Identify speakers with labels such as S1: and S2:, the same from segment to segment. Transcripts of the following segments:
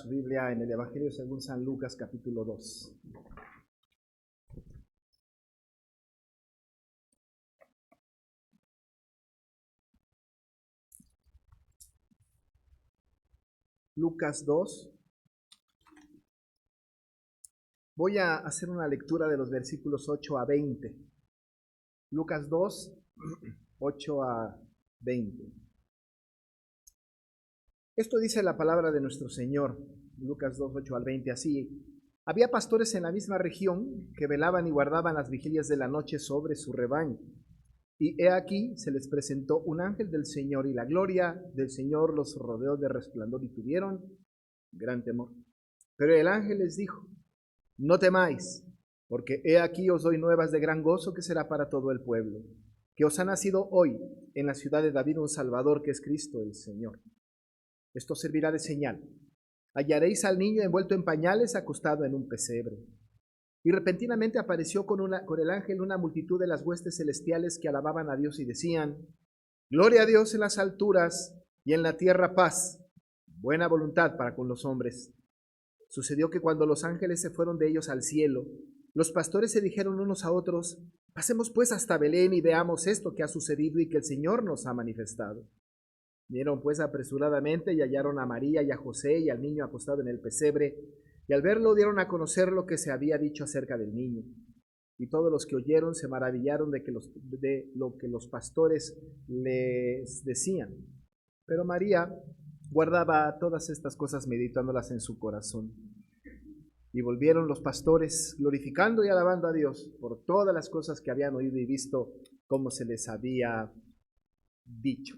S1: su Biblia en el Evangelio según San Lucas, capítulo 2. Lucas 2. Voy a hacer una lectura de los versículos 8 a 20. Lucas 2, 8 a 20. Esto dice la palabra de nuestro Señor, Lucas 2, 8 al 20, así. Había pastores en la misma región que velaban y guardaban las vigilias de la noche sobre su rebaño. Y he aquí se les presentó un ángel del Señor, y la gloria del Señor los rodeó de resplandor y tuvieron gran temor. Pero el ángel les dijo: no temáis, porque he aquí os doy nuevas de gran gozo que será para todo el pueblo, que os ha nacido hoy en la ciudad de David un Salvador, que es Cristo el Señor. Esto servirá de señal. Hallaréis al niño envuelto en pañales, acostado en un pesebre. Y repentinamente apareció con el ángel una multitud de las huestes celestiales que alababan a Dios y decían: gloria a Dios en las alturas y en la tierra paz, buena voluntad para con los hombres. Sucedió que cuando los ángeles se fueron de ellos al cielo, los pastores se dijeron unos a otros: pasemos pues hasta Belén y veamos esto que ha sucedido y que el Señor nos ha manifestado. Vinieron pues apresuradamente y hallaron a María y a José y al niño acostado en el pesebre, y al verlo dieron a conocer lo que se había dicho acerca del niño. Y todos los que oyeron se maravillaron de lo que los pastores les decían. Pero María guardaba todas estas cosas, meditándolas en su corazón. Y volvieron los pastores glorificando y alabando a Dios por todas las cosas que habían oído y visto, como se les había dicho.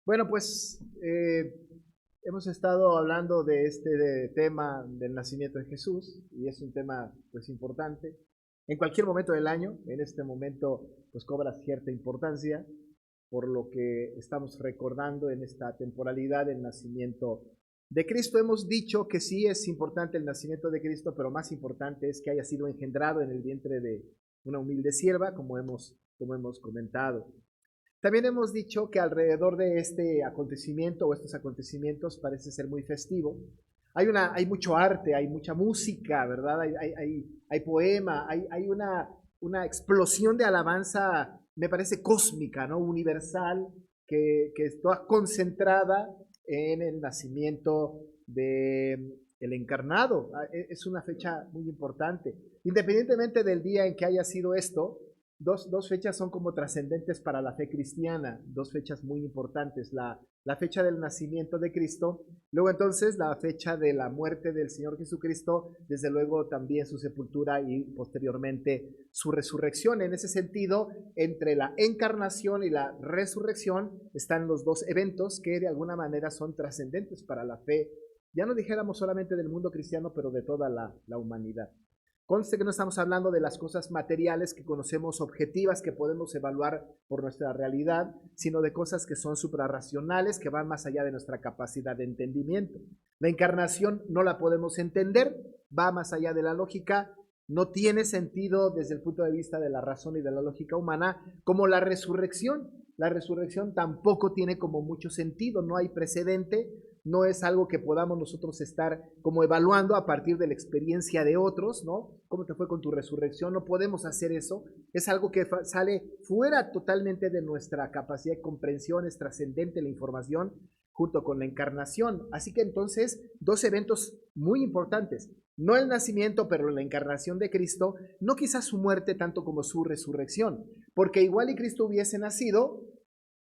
S1: Bueno, pues hemos estado hablando de este tema del nacimiento de Jesús, y es un tema pues importante. En cualquier momento del año, en este momento pues cobra cierta importancia, por lo que estamos recordando en esta temporalidad el nacimiento de Cristo. Hemos dicho que sí es importante el nacimiento de Cristo, pero más importante es que haya sido engendrado en el vientre de una humilde sierva, como hemos comentado. También hemos dicho que alrededor de este acontecimiento o estos acontecimientos parece ser muy festivo. Hay mucho arte, hay mucha música, ¿verdad? Hay poema, hay una explosión de alabanza, me parece cósmica, ¿no? Universal, que está concentrada en el nacimiento del encarnado. Es una fecha muy importante. Independientemente del día en que haya sido esto, Dos fechas son como trascendentes para la fe cristiana, dos fechas muy importantes, la fecha del nacimiento de Cristo, luego entonces la fecha de la muerte del Señor Jesucristo, desde luego también su sepultura y posteriormente su resurrección. En ese sentido, entre la encarnación y la resurrección están los dos eventos que de alguna manera son trascendentes para la fe, ya no dijéramos solamente del mundo cristiano, pero de toda la humanidad. Conste que no estamos hablando de las cosas materiales que conocemos, objetivas, que podemos evaluar por nuestra realidad, sino de cosas que son suprarracionales, que van más allá de nuestra capacidad de entendimiento. La encarnación no la podemos entender, va más allá de la lógica, no tiene sentido desde el punto de vista de la razón y de la lógica humana, como la resurrección. La resurrección tampoco tiene como mucho sentido, no hay precedente, no es algo que podamos nosotros estar como evaluando a partir de la experiencia de otros, ¿no? ¿Cómo te fue con tu resurrección? No podemos hacer eso. Es algo que sale fuera totalmente de nuestra capacidad de comprensión, es trascendente la información junto con la encarnación. Así que entonces, dos eventos muy importantes. No el nacimiento, pero la encarnación de Cristo, no quizás su muerte tanto como su resurrección, porque igual y Cristo hubiese nacido,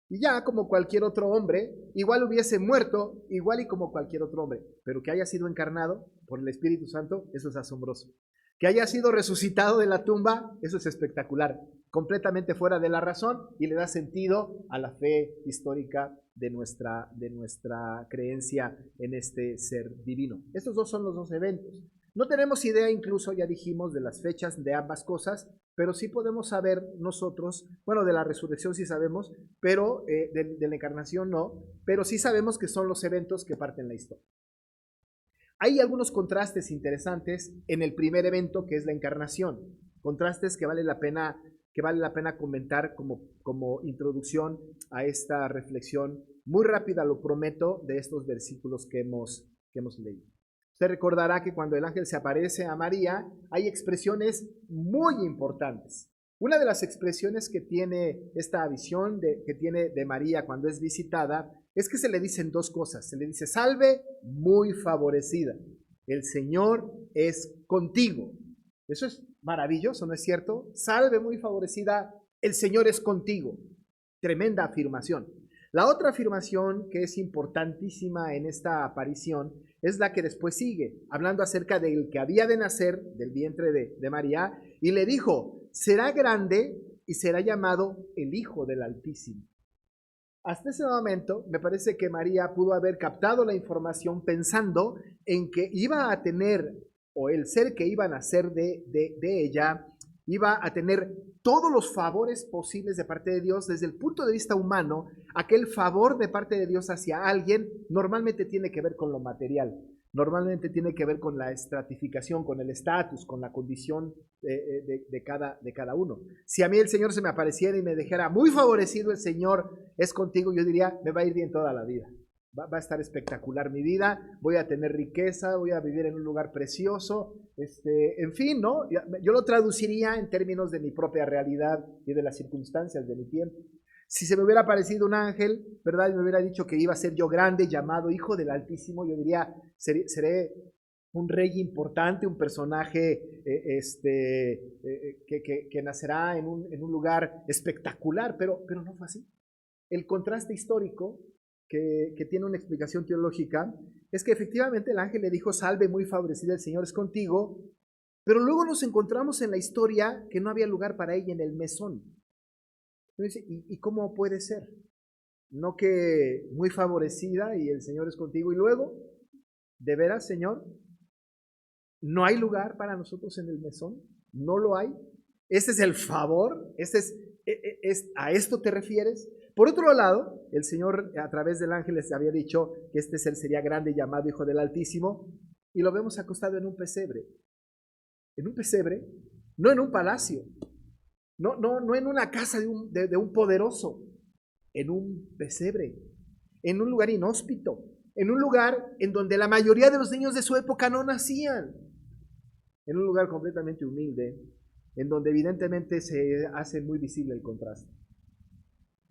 S1: y ya como cualquier otro hombre, igual hubiese muerto, igual y como cualquier otro hombre, pero que haya sido encarnado por el Espíritu Santo, eso es asombroso. Que haya sido resucitado de la tumba, eso es espectacular, completamente fuera de la razón y le da sentido a la fe histórica de nuestra creencia en este ser divino. Estos dos son los dos eventos. No tenemos idea, incluso ya dijimos, de las fechas de ambas cosas, pero sí podemos saber nosotros, bueno, de la resurrección sí sabemos, pero de la encarnación no, pero sí sabemos que son los eventos que parten la historia. Hay algunos contrastes interesantes en el primer evento, que es la encarnación, contrastes que vale la pena comentar como introducción a esta reflexión muy rápida, lo prometo, de estos versículos que hemos que hemos leído. Usted recordará que cuando el ángel se aparece a María, hay expresiones muy importantes. Una de las expresiones que tiene esta visión que tiene de María cuando es visitada es que se le dicen dos cosas. Se le dice: salve, muy favorecida. El Señor es contigo. Eso es maravilloso, ¿no es cierto? Salve, muy favorecida, el Señor es contigo. Tremenda afirmación. La otra afirmación que es importantísima en esta aparición es la que después sigue, hablando acerca del que había de nacer del vientre de María, y le dijo: será grande y será llamado el Hijo del Altísimo. Hasta ese momento me parece que María pudo haber captado la información pensando en que iba a tener, o el ser que iba a nacer de ella, iba a tener todos los favores posibles de parte de Dios. Desde el punto de vista humano, aquel favor de parte de Dios hacia alguien normalmente tiene que ver con lo material, normalmente tiene que ver con la estratificación, con el estatus, con la condición de cada uno. Si a mí el Señor se me apareciera y me dijera: muy favorecido el Señor es contigo, yo diría: me va a ir bien toda la vida. Va a estar espectacular mi vida, voy a tener riqueza, voy a vivir en un lugar precioso, en fin, ¿no? Yo lo traduciría en términos de mi propia realidad y de las circunstancias de mi tiempo. Si se me hubiera aparecido un ángel, ¿verdad? Y me hubiera dicho que iba a ser yo grande, llamado Hijo del Altísimo, yo diría: seré un rey importante, un personaje que nacerá en un lugar espectacular, pero no fue así. El contraste histórico que tiene una explicación teológica es que efectivamente el ángel le dijo: salve, muy favorecida, el Señor es contigo, pero luego nos encontramos en la historia que no había lugar para ella en el mesón. Entonces, ¿y cómo puede ser? No que muy favorecida y el Señor es contigo, y luego, ¿de veras, Señor? ¿No hay lugar para nosotros en el mesón? ¿No lo hay? ¿Este es el favor? ¿A esto te refieres? Por otro lado, el Señor a través del ángel les había dicho que este ser sería grande, llamado Hijo del Altísimo, y lo vemos acostado en un pesebre. En un pesebre, no en un palacio, no en una casa de un poderoso, en un pesebre, en un lugar inhóspito, en un lugar en donde la mayoría de los niños de su época no nacían, en un lugar completamente humilde, en donde evidentemente se hace muy visible el contraste.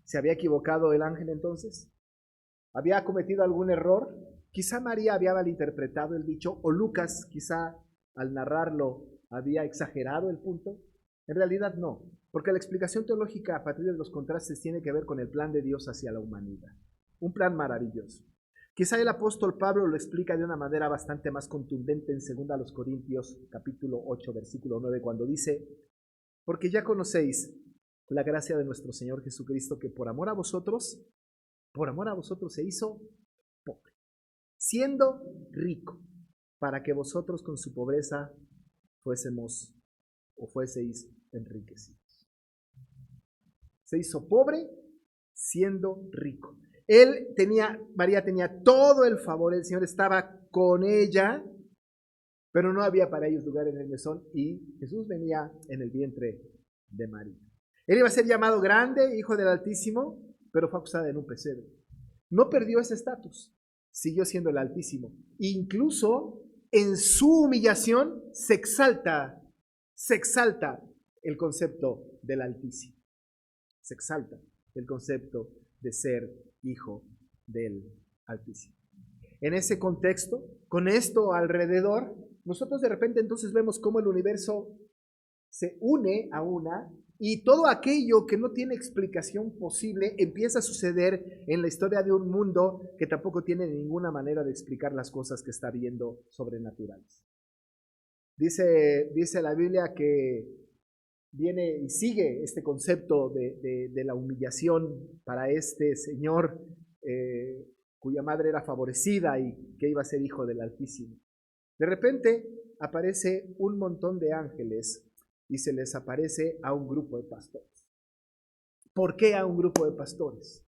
S1: ¿Se había equivocado el ángel entonces? ¿Había cometido algún error? Quizá María había malinterpretado el dicho, o Lucas quizá al narrarlo había exagerado el punto. En realidad no, porque la explicación teológica a partir de los contrastes tiene que ver con el plan de Dios hacia la humanidad. Un plan maravilloso. Quizá el apóstol Pablo lo explica de una manera bastante más contundente en 2 Corintios capítulo 8, versículo 9, cuando dice: porque ya conocéis la gracia de nuestro Señor Jesucristo, que por amor a vosotros se hizo pobre, siendo rico, para que vosotros con su pobreza fuéseis enriquecidos. Se hizo pobre siendo rico. María tenía todo el favor, el Señor estaba con ella, pero no había para ellos lugar en el mesón, y Jesús venía en el vientre de María. Él iba a ser llamado grande, Hijo del Altísimo, pero fue acostado en un pesebre. No perdió ese estatus, siguió siendo el Altísimo. Incluso en su humillación se exalta el concepto del Altísimo. Se exalta el concepto de ser Hijo del Altísimo. En ese contexto, con esto alrededor, nosotros de repente entonces vemos cómo el universo se une a una, y todo aquello que no tiene explicación posible empieza a suceder en la historia de un mundo que tampoco tiene ninguna manera de explicar las cosas que está viendo sobrenaturales. Dice la Biblia que viene y sigue este concepto de la humillación para este señor cuya madre era favorecida y que iba a ser hijo del Altísimo. De repente aparece un montón de ángeles y se les aparece a un grupo de pastores. ¿Por qué a un grupo de pastores?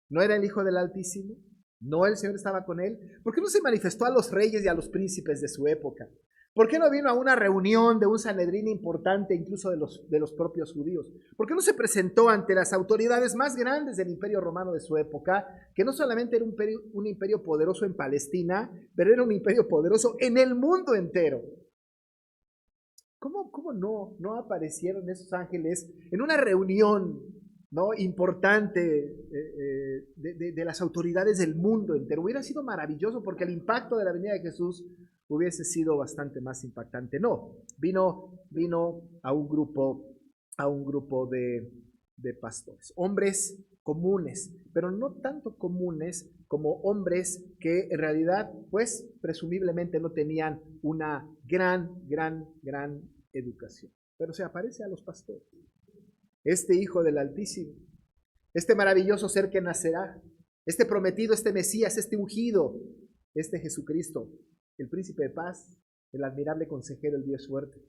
S1: ¿No era el Hijo del Altísimo? ¿No el Señor estaba con él? ¿Por qué no se manifestó a los reyes y a los príncipes de su época? ¿Por qué no vino a una reunión de un Sanedrín importante, incluso de los propios judíos? ¿Por qué no se presentó ante las autoridades más grandes del Imperio Romano de su época, que no solamente era un imperio poderoso en Palestina, pero era un imperio poderoso en el mundo entero? ¿Cómo no aparecieron esos ángeles en una reunión, ¿no?, importante de las autoridades del mundo entero? Hubiera sido maravilloso, porque el impacto de la venida de Jesús hubiese sido bastante más impactante. No, vino a un grupo de pastores, hombres comunes, pero no tanto comunes como hombres que en realidad, pues, presumiblemente no tenían una gran educación. Pero se aparece a los pastores, este Hijo del Altísimo, este maravilloso ser que nacerá, este prometido, este Mesías, este ungido, este Jesucristo, el príncipe de paz, el admirable consejero, el Dios fuerte,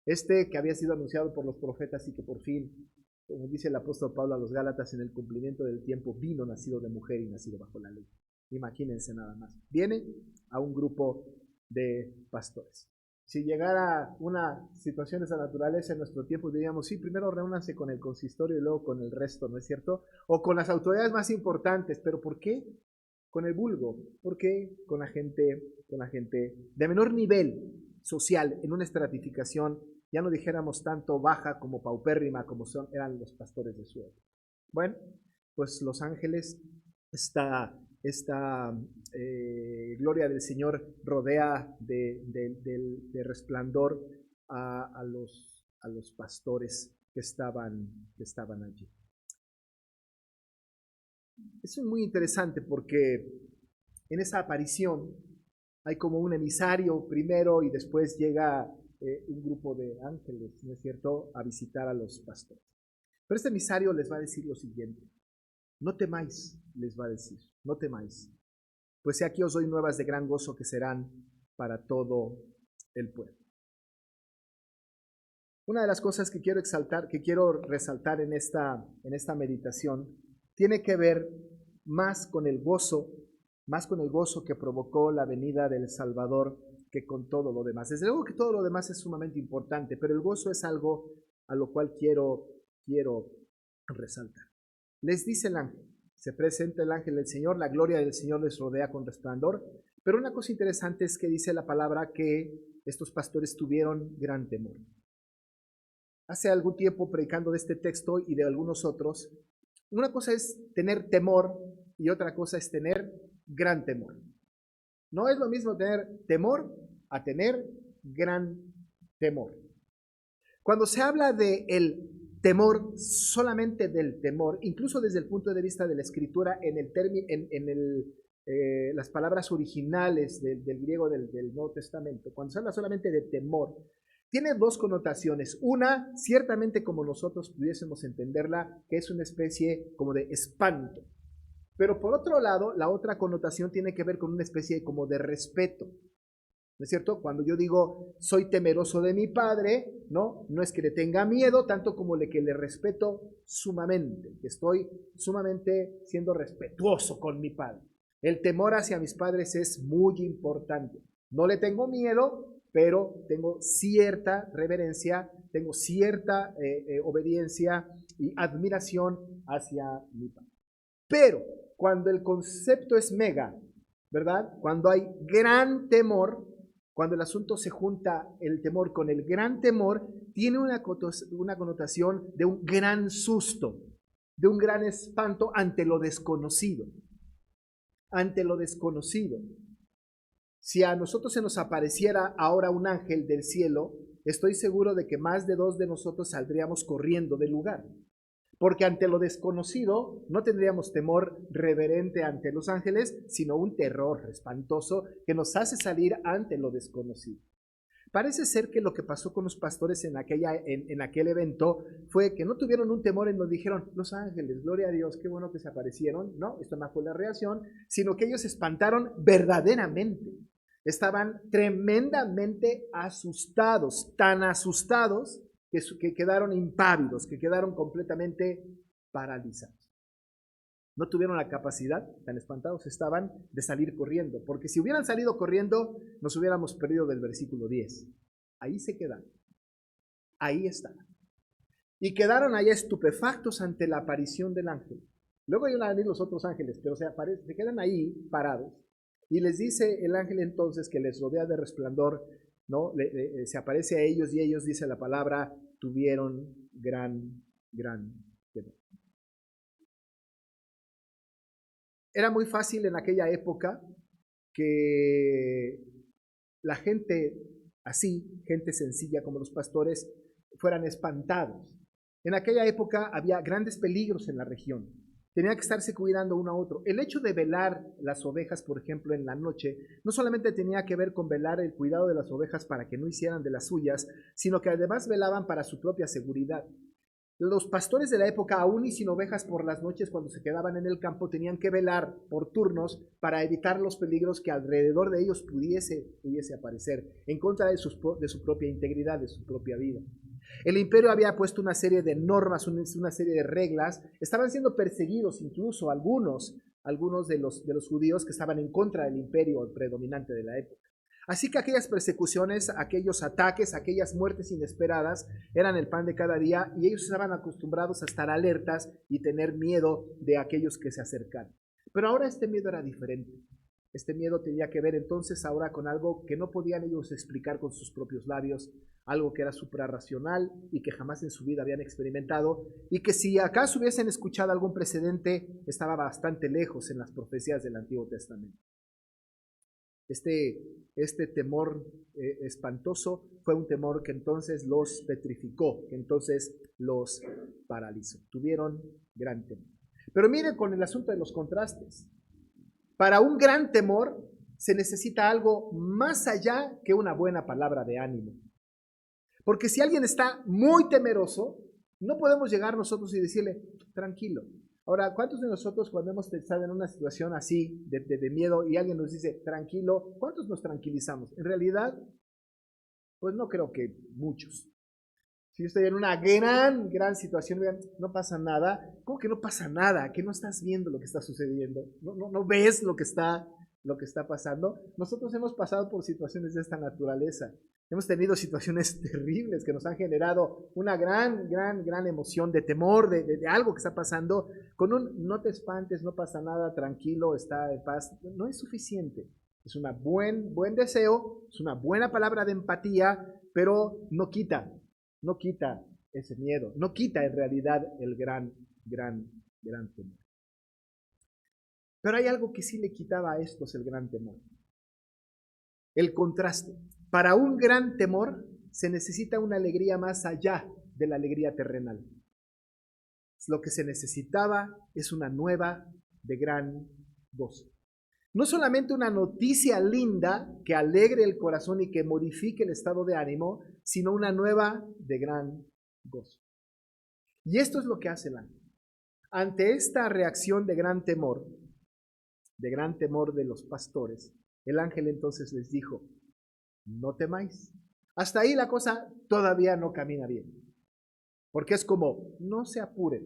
S1: este que había sido anunciado por los profetas y que por fin, como dice el apóstol Pablo a los Gálatas, en el cumplimiento del tiempo vino nacido de mujer y nacido bajo la ley. Imagínense nada más. Viene a un grupo de pastores. Si llegara una situación de esa naturaleza en nuestro tiempo, diríamos, sí, primero reúnanse con el consistorio y luego con el resto, ¿no es cierto? O con las autoridades más importantes. ¿Pero por qué con el vulgo? ¿Por qué con la gente de menor nivel social, en una estratificación, ya no dijéramos tanto baja como paupérrima como eran los pastores de su época? Bueno, pues los ángeles, esta gloria del Señor rodea de resplandor a los pastores que estaban allí. Eso es muy interesante porque en esa aparición hay como un emisario primero y después llega un grupo de ángeles, ¿no es cierto?, a visitar a los pastores. Pero este emisario les va a decir lo siguiente: no temáis, les va a decir, no temáis, pues he aquí os doy nuevas de gran gozo que serán para todo el pueblo. Una de las cosas que quiero resaltar en esta meditación, tiene que ver más con el gozo que provocó la venida del Salvador que con todo lo demás. Desde luego que todo lo demás es sumamente importante, pero el gozo es algo a lo cual quiero resaltar. Les dice el ángel, se presenta el ángel del Señor, la gloria del Señor les rodea con resplandor, pero una cosa interesante es que dice la palabra que estos pastores tuvieron gran temor. Hace algún tiempo, predicando de este texto y de algunos otros, una cosa es tener temor y otra cosa es tener gran temor. No es lo mismo tener temor a tener gran temor. Cuando se habla de el temor, solamente del temor, incluso desde el punto de vista de la escritura, las palabras originales del griego del Nuevo Testamento, cuando se habla solamente de temor, tiene dos connotaciones. Una, ciertamente como nosotros pudiésemos entenderla, que es una especie como de espanto. Pero por otro lado, la otra connotación tiene que ver con una especie como de respeto. ¿No es cierto? Cuando yo digo, soy temeroso de mi padre, no es que le tenga miedo, tanto como que le respeto sumamente, que estoy sumamente siendo respetuoso con mi padre. El temor hacia mis padres es muy importante. No le tengo miedo, pero tengo cierta reverencia, tengo cierta obediencia y admiración hacia mi padre. Pero cuando el concepto es mega, ¿verdad? Cuando hay gran temor, cuando el asunto se junta el temor con el gran temor, tiene una connotación de un gran susto, de un gran espanto ante lo desconocido. Ante lo desconocido. Si a nosotros se nos apareciera ahora un ángel del cielo, estoy seguro de que más de 2 de nosotros saldríamos corriendo del lugar. Porque ante lo desconocido no tendríamos temor reverente ante los ángeles, sino un terror espantoso que nos hace salir ante lo desconocido. Parece ser que lo que pasó con los pastores en aquel evento fue que no tuvieron un temor en donde dijeron, los ángeles, gloria a Dios, qué bueno que se aparecieron. No, esto no fue la reacción, sino que ellos se espantaron verdaderamente. Estaban tremendamente asustados, tan asustados que quedaron impávidos, que quedaron completamente paralizados. No tuvieron la capacidad, tan espantados estaban, de salir corriendo, porque si hubieran salido corriendo, nos hubiéramos perdido del versículo 10. Ahí se quedan. Ahí está. Y quedaron allá estupefactos ante la aparición del ángel. Luego iban a venir los otros ángeles, pero se quedan ahí parados. Y les dice el ángel entonces, que les rodea de resplandor, ¿no? Se aparece a ellos, y ellos, dice la palabra, tuvieron gran temor. Era muy fácil en aquella época que la gente así, gente sencilla como los pastores, fueran espantados. En aquella época había grandes peligros en la región. Tenía que estarse cuidando uno a otro. El hecho de velar las ovejas, por ejemplo, en la noche, no solamente tenía que ver con velar el cuidado de las ovejas para que no hicieran de las suyas, sino que además velaban para su propia seguridad. Los pastores de la época, aún y sin ovejas por las noches cuando se quedaban en el campo, tenían que velar por turnos para evitar los peligros que alrededor de ellos pudiese aparecer, en contra de su propia integridad, de su propia vida. El imperio había puesto una serie de normas, una serie de reglas. Estaban siendo perseguidos incluso algunos de los judíos que estaban en contra del imperio predominante de la época. Así que aquellas persecuciones, aquellos ataques, aquellas muertes inesperadas eran el pan de cada día, y ellos estaban acostumbrados a estar alertas y tener miedo de aquellos que se acercaran. Pero ahora este miedo era diferente. Este miedo tenía que ver entonces ahora con algo que no podían ellos explicar con sus propios labios, algo que era suprarracional y que jamás en su vida habían experimentado, y que si acaso hubiesen escuchado algún precedente, estaba bastante lejos en las profecías del Antiguo Testamento. Este temor espantoso fue un temor que entonces los petrificó, que entonces los paralizó. Tuvieron gran temor. Pero miren con el asunto de los contrastes. Para un gran temor se necesita algo más allá que una buena palabra de ánimo. Porque si alguien está muy temeroso, no podemos llegar nosotros y decirle, tranquilo. Ahora, ¿cuántos de nosotros cuando hemos estado en una situación así de miedo y alguien nos dice, tranquilo, cuántos nos tranquilizamos? En realidad, pues no creo que muchos. Si yo estoy en una gran situación, no pasa nada. ¿Cómo que no pasa nada? ¿Que no estás viendo lo que está sucediendo? ¿No ves lo que está pasando? Nosotros hemos pasado por situaciones de esta naturaleza. Hemos tenido situaciones terribles que nos han generado una gran emoción de temor, de algo que está pasando. Con un no te espantes, no pasa nada, tranquilo, está en paz, no es suficiente. Es un buen deseo, es una buena palabra de empatía, pero no quita ese miedo, no quita en realidad el gran temor. Pero hay algo que sí le quitaba a estos el gran temor. El contraste. Para un gran temor se necesita una alegría más allá de la alegría terrenal. Lo que se necesitaba es una nueva de gran gozo. No solamente una noticia linda que alegre el corazón y que modifique el estado de ánimo, sino una nueva de gran gozo. Y esto es lo que hace el ángel. Ante esta reacción de gran temor de los pastores, el ángel entonces les dijo, no temáis. Hasta ahí la cosa todavía no camina bien. Porque es como, no se apuren,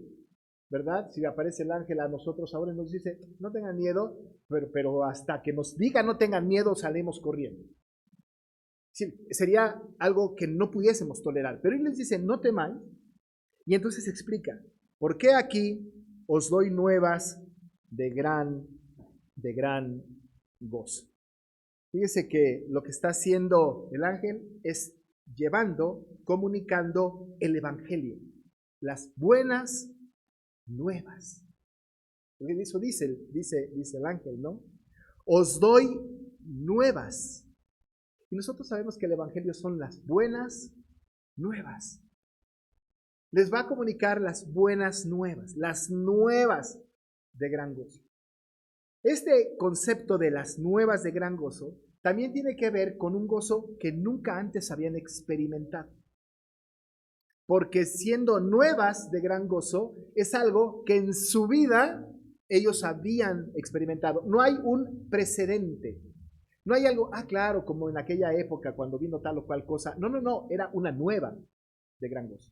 S1: ¿verdad? Si aparece el ángel a nosotros ahora y nos dice, no tengan miedo, pero hasta que nos diga no tengan miedo, salimos corriendo. Sí, sería algo que no pudiésemos tolerar. Pero él les dice, no temáis. Y entonces explica, ¿por qué aquí os doy nuevas de gran gozo? Fíjese que lo que está haciendo el ángel es comunicando el evangelio, las buenas nuevas. Eso dice el ángel, ¿no? Os doy nuevas. Y nosotros sabemos que el evangelio son las buenas nuevas. Les va a comunicar las buenas nuevas de gran gozo. Este concepto de las nuevas de gran gozo también tiene que ver con un gozo que nunca antes habían experimentado. Porque siendo nuevas de gran gozo, es algo que en su vida ellos habían experimentado. No hay un precedente. No hay algo, claro, como en aquella época cuando vino tal o cual cosa. No, era una nueva de gran gozo.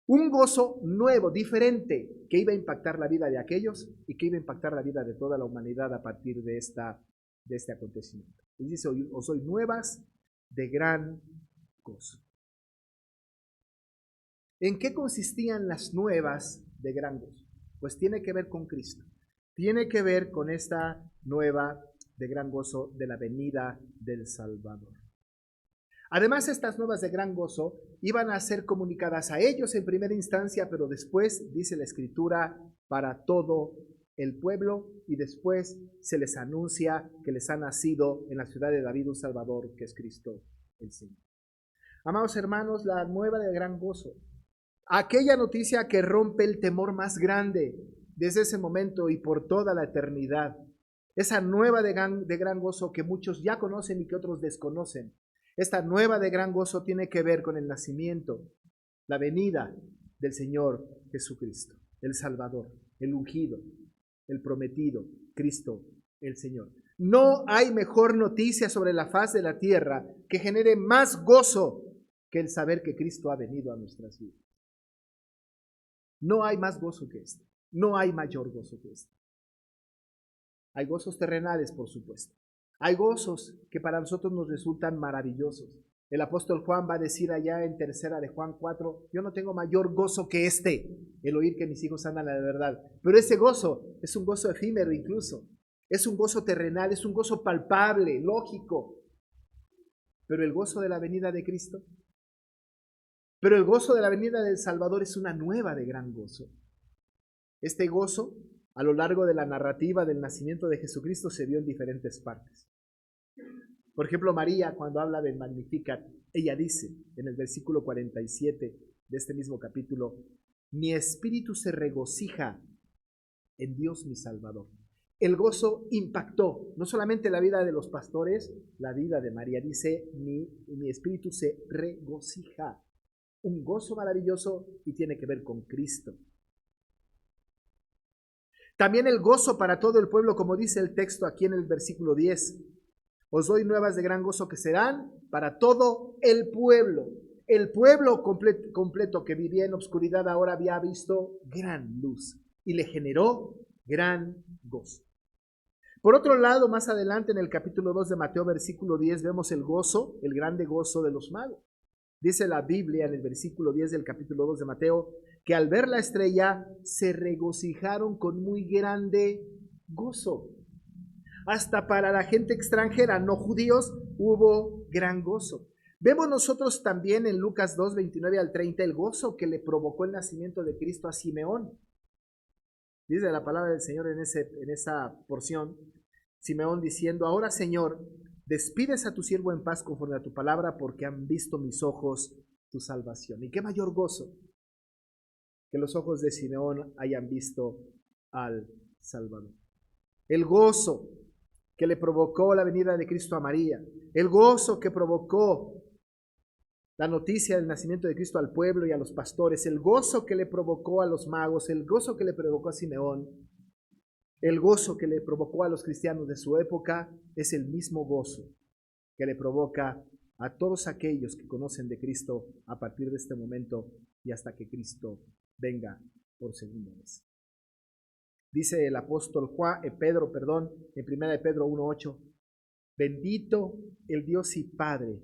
S1: Un gozo nuevo, diferente, que iba a impactar la vida de aquellos y que iba a impactar la vida de toda la humanidad a partir de este acontecimiento. Y dice, os doy nuevas de gran gozo. ¿En qué consistían las nuevas de gran gozo? Pues tiene que ver con Cristo. Tiene que ver con esta nueva de gran gozo de la venida del Salvador. Además, estas nuevas de gran gozo iban a ser comunicadas a ellos en primera instancia, pero después, dice la Escritura, para todo el pueblo, y después se les anuncia que les ha nacido en la ciudad de David un Salvador, que es Cristo el Señor. Amados hermanos, la nueva de gran gozo, aquella noticia que rompe el temor más grande desde ese momento y por toda la eternidad, esa nueva de gran gozo que muchos ya conocen y que otros desconocen. Esta nueva de gran gozo tiene que ver con el nacimiento, la venida del Señor Jesucristo, el Salvador, el ungido, el prometido, Cristo el Señor. No hay mejor noticia sobre la faz de la tierra que genere más gozo que el saber que Cristo ha venido a nuestras vidas. No hay más gozo que este. No hay mayor gozo que este. Hay gozos terrenales, por supuesto. Hay gozos que para nosotros nos resultan maravillosos. El apóstol Juan va a decir allá en tercera de Juan 4, yo no tengo mayor gozo que este, el oír que mis hijos andan a la verdad. Pero ese gozo es un gozo efímero incluso. Es un gozo terrenal, es un gozo palpable, lógico. Pero el gozo de la venida de Cristo, pero el gozo de la venida del Salvador es una nueva de gran gozo. Este gozo, a lo largo de la narrativa del nacimiento de Jesucristo, se vio en diferentes partes. Por ejemplo, María, cuando habla del Magnificat, ella dice en el versículo 47 de este mismo capítulo, mi espíritu se regocija en Dios mi Salvador. El gozo impactó no solamente la vida de los pastores, la vida de María. Dice, mi espíritu se regocija. Un gozo maravilloso y tiene que ver con Cristo. También el gozo para todo el pueblo, como dice el texto aquí en el versículo 10. Os doy nuevas de gran gozo que serán para todo el pueblo. El pueblo completo que vivía en obscuridad ahora había visto gran luz y le generó gran gozo. Por otro lado, más adelante en el capítulo 2 de Mateo, versículo 10, vemos el gozo, el grande gozo de los magos. Dice la Biblia en el versículo 10 del capítulo 2 de Mateo, que al ver la estrella se regocijaron con muy grande gozo. Hasta para la gente extranjera, no judíos, hubo gran gozo. Vemos nosotros también en Lucas 2, 29 al 30, el gozo que le provocó el nacimiento de Cristo a Simeón. Dice la palabra del Señor en esa porción, Simeón diciendo, ahora Señor, despides a tu siervo en paz conforme a tu palabra, porque han visto mis ojos tu salvación. ¿Y qué mayor gozo que los ojos de Simeón hayan visto al Salvador? El gozo que le provocó la venida de Cristo a María, el gozo que provocó la noticia del nacimiento de Cristo al pueblo y a los pastores, el gozo que le provocó a los magos, el gozo que le provocó a Simeón, el gozo que le provocó a los cristianos de su época, es el mismo gozo que le provoca a todos aquellos que conocen de Cristo a partir de este momento y hasta que Cristo venga por segunda vez. Dice el apóstol Pedro, en 1 Pedro 1:8, bendito el Dios y Padre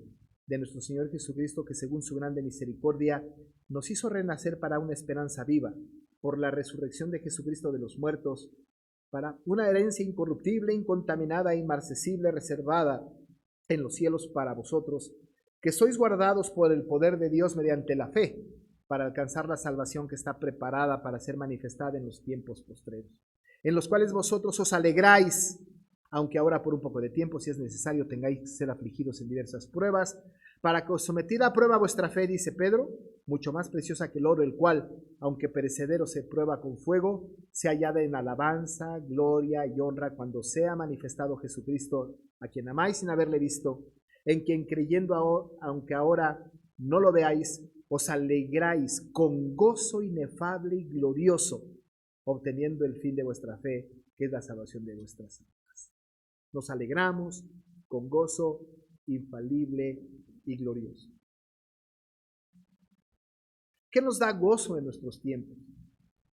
S1: de nuestro Señor Jesucristo, que según su grande misericordia nos hizo renacer para una esperanza viva, por la resurrección de Jesucristo de los muertos, para una herencia incorruptible, incontaminada, inmarcesible, reservada en los cielos para vosotros, que sois guardados por el poder de Dios mediante la fe, para alcanzar la salvación que está preparada para ser manifestada en los tiempos postreros, en los cuales vosotros os alegráis, aunque ahora por un poco de tiempo, si es necesario, tengáis que ser afligidos en diversas pruebas, para que os sometida a prueba vuestra fe, dice Pedro, mucho más preciosa que el oro, el cual, aunque perecedero se prueba con fuego, se hallada en alabanza, gloria y honra cuando sea manifestado Jesucristo, a quien amáis sin haberle visto, en quien creyendo, aunque ahora no lo veáis, os alegráis con gozo inefable y glorioso, obteniendo el fin de vuestra fe, que es la salvación de vuestras almas. Nos alegramos con gozo infalible y glorioso. ¿Qué nos da gozo en nuestros tiempos?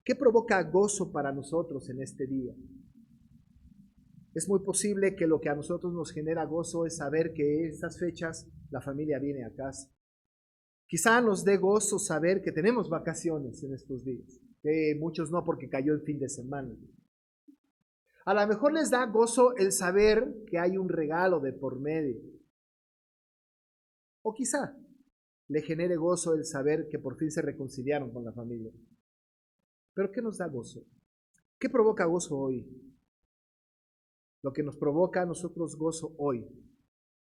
S1: ¿Qué provoca gozo para nosotros en este día? Es muy posible que lo que a nosotros nos genera gozo es saber que estas fechas la familia viene a casa. Quizá nos dé gozo saber que tenemos vacaciones en estos días, que muchos no porque cayó el fin de semana. A lo mejor les da gozo el saber que hay un regalo de por medio. O quizá le genere gozo el saber que por fin se reconciliaron con la familia. Pero ¿qué nos da gozo? ¿Qué provoca gozo hoy? Lo que nos provoca a nosotros gozo hoy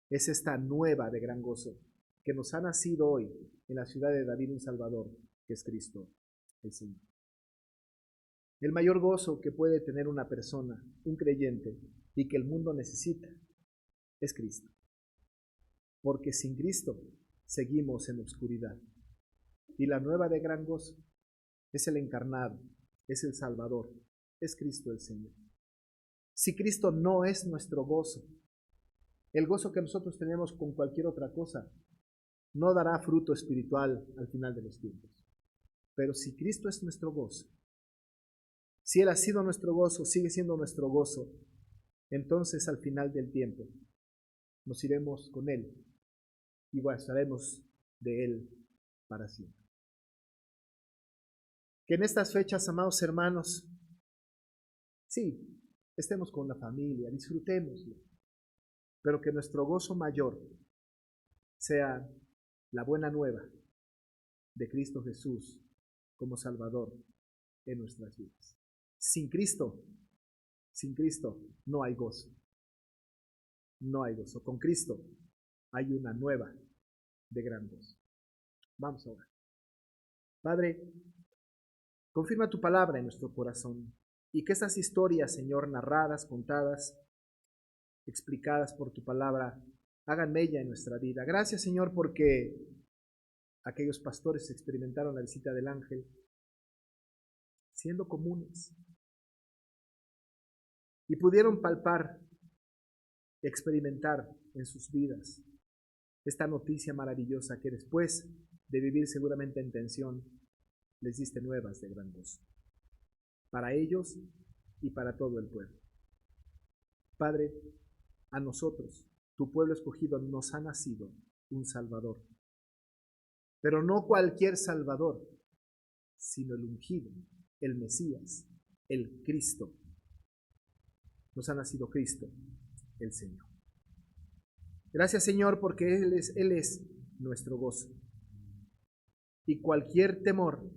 S1: es esta nueva de gran gozo que nos ha nacido hoy en la ciudad de David un Salvador, que es Cristo el Señor. El mayor gozo que puede tener una persona, un creyente, y que el mundo necesita, es Cristo. Porque sin Cristo seguimos en oscuridad. Y la nueva de gran gozo es el encarnado, es el Salvador, es Cristo el Señor. Si Cristo no es nuestro gozo, el gozo que nosotros tenemos con cualquier otra cosa no dará fruto espiritual al final de los tiempos. Pero si Cristo es nuestro gozo, si Él ha sido nuestro gozo, sigue siendo nuestro gozo, entonces al final del tiempo nos iremos con Él y gozaremos de Él para siempre. Que en estas fechas, amados hermanos, sí, estemos con la familia, disfrutémoslo, pero que nuestro gozo mayor sea la buena nueva de Cristo Jesús como Salvador en nuestras vidas. Sin Cristo no hay gozo. No hay gozo. Con Cristo hay una nueva de gran gozo. Vamos a orar. Padre, confirma tu palabra en nuestro corazón y que esas historias, Señor, narradas, contadas, explicadas por tu palabra, hagan mella en nuestra vida. Gracias, Señor, porque aquellos pastores experimentaron la visita del ángel siendo comunes y pudieron palpar, experimentar en sus vidas esta noticia maravillosa que después de vivir seguramente en tensión, les diste nuevas de gran gozo, para ellos y para todo el pueblo. Padre, a nosotros, tu pueblo escogido, nos ha nacido un Salvador, pero no cualquier Salvador, sino el ungido, el Mesías, el Cristo. Nos ha nacido Cristo, el Señor. Gracias, Señor, porque Él es nuestro gozo. Y cualquier temor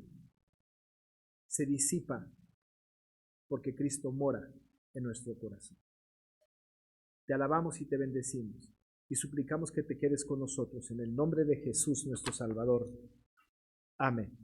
S1: se disipa porque Cristo mora en nuestro corazón. Te alabamos y te bendecimos y suplicamos que te quedes con nosotros en el nombre de Jesús nuestro Salvador. Amén.